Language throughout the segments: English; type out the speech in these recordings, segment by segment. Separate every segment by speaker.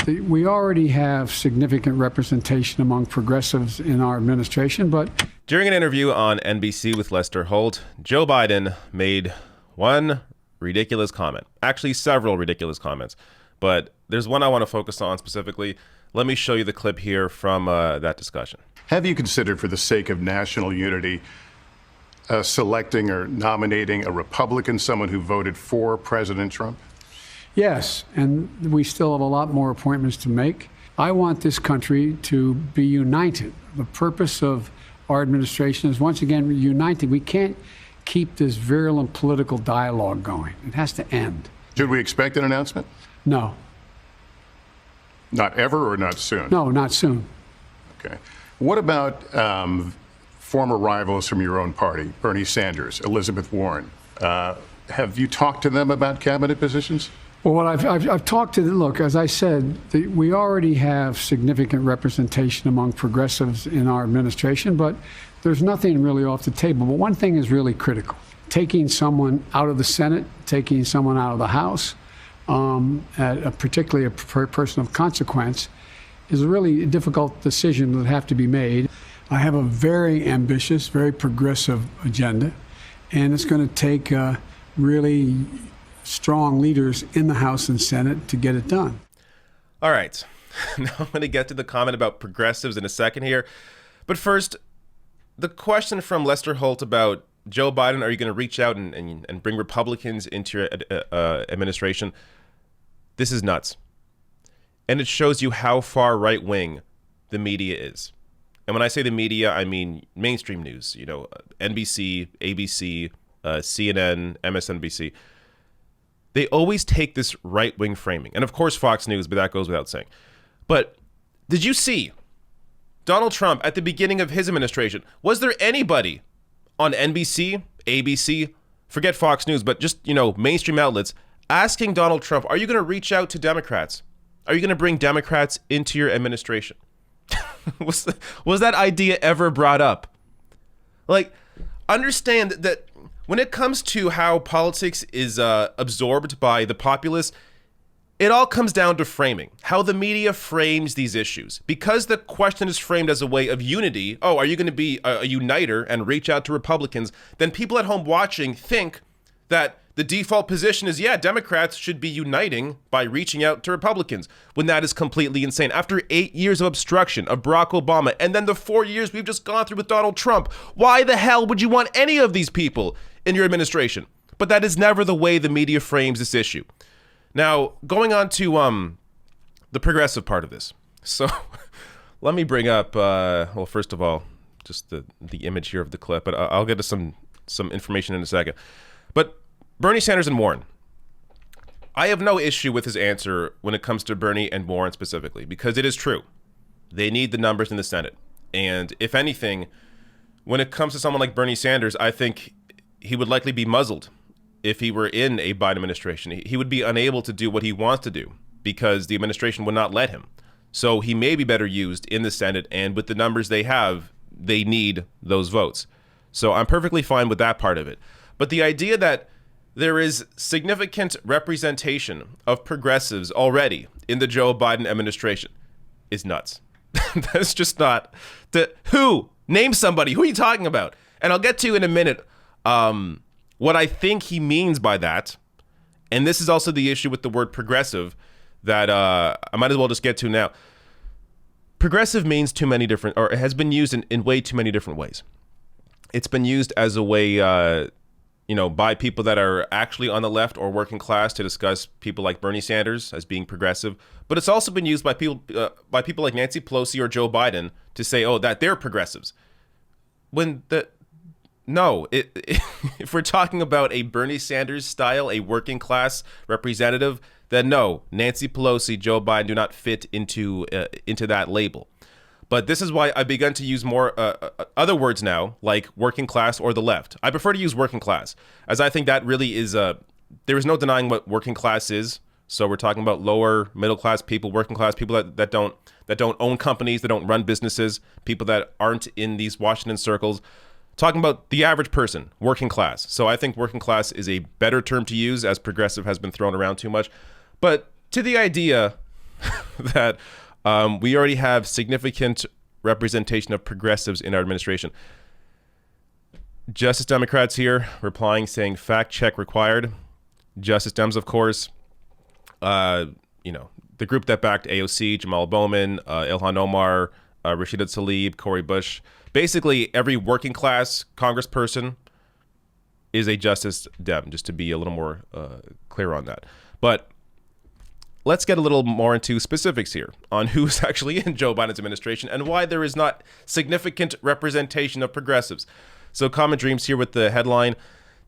Speaker 1: We already have significant representation among progressives in our administration, but...
Speaker 2: During an interview on NBC with Lester Holt, Joe Biden made one ridiculous comment. Actually, several ridiculous comments. But there's one I want to focus on specifically. Let me show you the clip here from that discussion.
Speaker 3: Have you considered, for the sake of national unity, selecting or nominating a Republican, someone who voted for President Trump?
Speaker 1: Yes, and we still have a lot more appointments to make. I want this country to be united. The purpose of our administration is, once again, united. We can't keep this virulent political dialogue going. It has to end.
Speaker 3: Should we expect an announcement?
Speaker 1: No.
Speaker 3: Not ever or not soon?
Speaker 1: No, not soon.
Speaker 3: Okay. What about former rivals from your own party, Bernie Sanders, Elizabeth Warren? Have you talked to them about cabinet positions?
Speaker 1: Well, I've talked to them. Look, as I said, we already have significant representation among progressives in our administration, but there's nothing really off the table. But one thing is really critical. Taking someone out of the Senate, taking someone out of the House, particularly a person of consequence, is a really difficult decision that have to be made. I have a very ambitious, very progressive agenda, and it's going to take really strong leaders in the House and Senate to get it done.
Speaker 2: All right. Now I'm going to get to the comment about progressives in a second here. But first, the question from Lester Holt about Joe Biden, are you going to reach out and bring Republicans into your administration? This is nuts. And it shows you how far right-wing the media is. And when I say the media, I mean mainstream news, NBC, ABC, CNN, MSNBC. They always take this right-wing framing. And of course, Fox News, but that goes without saying. But did you see Donald Trump at the beginning of his administration? Was there anybody on NBC, ABC, forget Fox News, but just, mainstream outlets asking Donald Trump, are you going to reach out to Democrats? Are you going to bring Democrats into your administration? Was that idea ever brought up? Understand that when it comes to how politics is absorbed by the populace, it all comes down to framing, how the media frames these issues. Because the question is framed as a way of unity, are you going to be a uniter and reach out to Republicans, then people at home watching think that the default position is, Democrats should be uniting by reaching out to Republicans, when that is completely insane. After 8 years of obstruction of Barack Obama, and then the 4 years we've just gone through with Donald Trump, why the hell would you want any of these people in your administration? But that is never the way the media frames this issue. Now, going on to the progressive part of this. So let me bring up, first of all, just the image here of the clip, but I'll get to some information in a second. But Bernie Sanders and Warren. I have no issue with his answer when it comes to Bernie and Warren specifically, because it is true. They need the numbers in the Senate. And if anything, when it comes to someone like Bernie Sanders, I think he would likely be muzzled if he were in a Biden administration. He would be unable to do what he wants to do because the administration would not let him. So he may be better used in the Senate, and with the numbers they have, they need those votes. So I'm perfectly fine with that part of it. But the idea that there is significant representation of progressives already in the Joe Biden administration is nuts. That's just not who? Name somebody. Who are you talking about? And I'll get to in a minute what I think he means by that. And this is also the issue with the word progressive that I might as well just get to now. Progressive means too many different, or it has been used in way too many different ways. It's been used as a way by people that are actually on the left or working class to discuss people like Bernie Sanders as being progressive. But it's also been used by people like Nancy Pelosi or Joe Biden to say, that they're progressives. If we're talking about a Bernie Sanders style, a working class representative, then no, Nancy Pelosi, Joe Biden do not fit into that label. But this is why I've begun to use more other words now, like working class or the left. I prefer to use working class, as I think that really is there is no denying what working class is. So we're talking about lower middle class people, working class people that don't own companies, that don't run businesses, people that aren't in these Washington circles. Talking about the average person, working class. So I think working class is a better term to use, as progressive has been thrown around too much. But to the idea that we already have significant representation of progressives in our administration. Justice Democrats here replying saying fact check required. Justice Dems, of course, the group that backed AOC, Jamal Bowman, Ilhan Omar, Rashida Tlaib, Cori Bush. Basically, every working class congressperson is a Justice Dem, just to be a little more clear on that. But let's get a little more into specifics here on who's actually in Joe Biden's administration and why there is not significant representation of progressives. So Common Dreams here with the headline,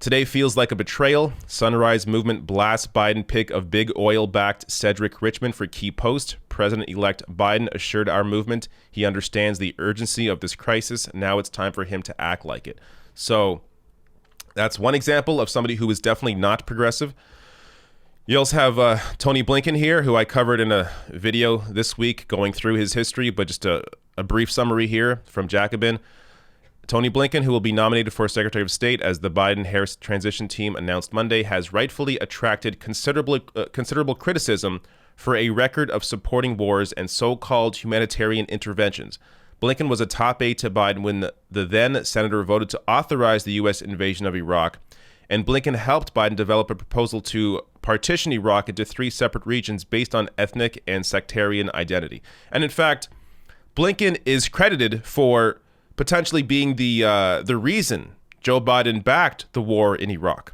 Speaker 2: "Today feels like a betrayal. Sunrise Movement blasts Biden pick of big oil-backed Cedric Richmond for key post. President-elect Biden assured our movement he understands the urgency of this crisis. Now it's time for him to act like it." So that's one example of somebody who is definitely not progressive. You also have Tony Blinken here, who I covered in a video this week going through his history, but just a brief summary here from Jacobin. Tony Blinken, who will be nominated for Secretary of State as the Biden-Harris transition team announced Monday, has rightfully attracted considerable criticism for a record of supporting wars and so-called humanitarian interventions. Blinken was a top aide to Biden when the then senator voted to authorize the U.S. invasion of Iraq, and Blinken helped Biden develop a proposal to partition Iraq into 3 separate regions based on ethnic and sectarian identity. And in fact, Blinken is credited for potentially being the reason Joe Biden backed the war in Iraq.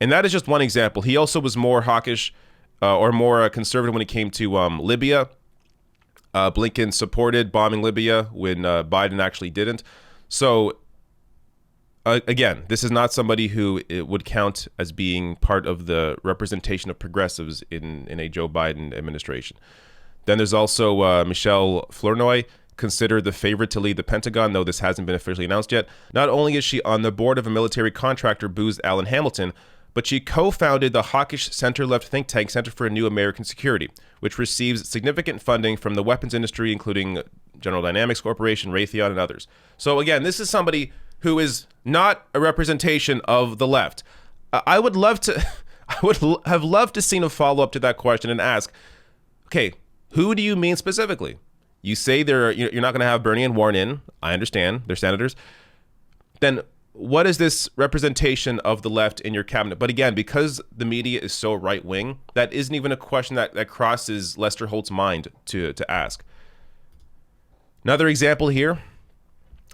Speaker 2: And that is just one example. He also was more hawkish or more conservative when it came to Libya. Blinken supported bombing Libya when Biden actually didn't. So again, this is not somebody who it would count as being part of the representation of progressives in a Joe Biden administration. Then there's also Michelle Flournoy, considered the favorite to lead the Pentagon, though this hasn't been officially announced yet. Not only is she on the board of a military contractor, Booz Allen Hamilton, but she co-founded the hawkish center-left think tank Center for New American Security, which receives significant funding from the weapons industry, including General Dynamics Corporation, Raytheon, and others. So again, this is somebody who is not a representation of the left. I would have loved to seen a follow-up to that question and ask, okay, who do you mean specifically? You say you're not going to have Bernie and Warren in. I understand. They're senators. Then what is this representation of the left in your cabinet? But again, because the media is so right-wing, that isn't even a question that crosses Lester Holt's mind to ask. Another example here,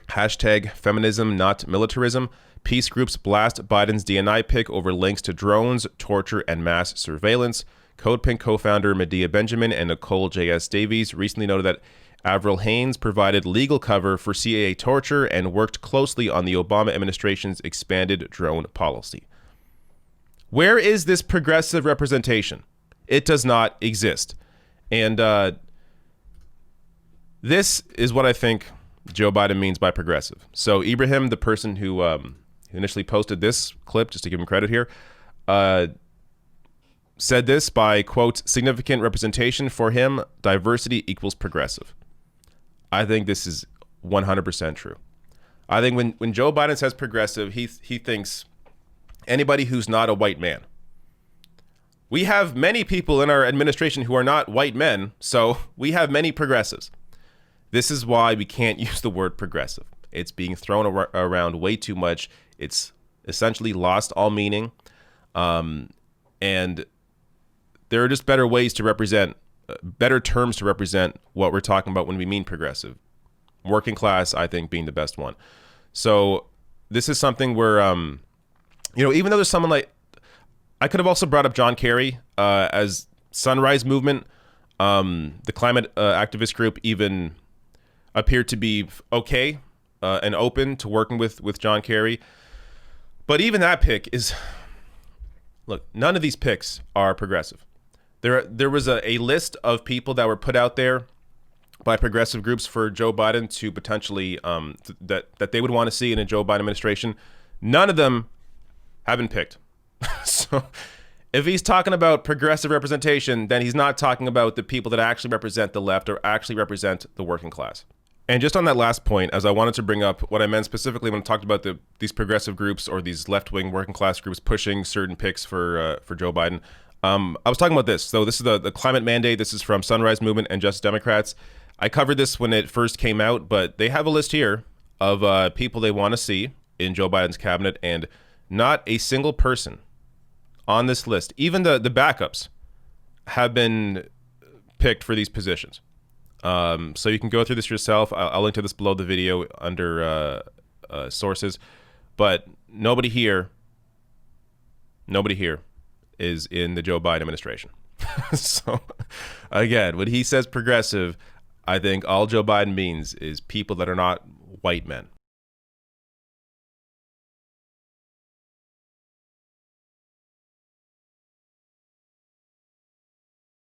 Speaker 2: hashtag feminism, not militarism. Peace groups blast Biden's DNI pick over links to drones, torture, and mass surveillance. CodePink co-founder Medea Benjamin and Nicole J.S. Davies recently noted that Avril Haines provided legal cover for CIA torture and worked closely on the Obama administration's expanded drone policy. Where is this progressive representation? It does not exist. And this is what I think Joe Biden means by progressive. So Ibrahim, the person who initially posted this clip, just to give him credit here, said this by, quote, significant representation for him, diversity equals progressive. I think this is 100% true. I think when Joe Biden says progressive, he thinks anybody who's not a white man. We have many people in our administration who are not white men, so we have many progressives. This is why we can't use the word progressive. It's being thrown around way too much. It's essentially lost all meaning. And there are just better ways to represent, better terms to represent what we're talking about when we mean progressive. Working class, I think, being the best one. So this is something where, even though there's someone like, I could have also brought up John Kerry as Sunrise Movement. The climate activist group even appeared to be okay and open to working with John Kerry. But even that pick is, look, none of these picks are progressive. There was a list of people that were put out there by progressive groups for Joe Biden to potentially that they would want to see in a Joe Biden administration. None of them have been picked. So if he's talking about progressive representation, then he's not talking about the people that actually represent the left or actually represent the working class. And just on that last point, as I wanted to bring up what I meant specifically when I talked about these progressive groups or these left-wing working class groups pushing certain picks for Joe Biden, I was talking about this. So this is the climate mandate. This is from Sunrise Movement and Justice Democrats. I covered this when it first came out, but they have a list here of people they want to see in Joe Biden's cabinet, and not a single person on this list, even the backups, have been picked for these positions. So you can go through this yourself. I'll link to this below the video under sources. But nobody here is in the Joe Biden administration. So again, when he says progressive, I think all Joe Biden means is people that are not white men.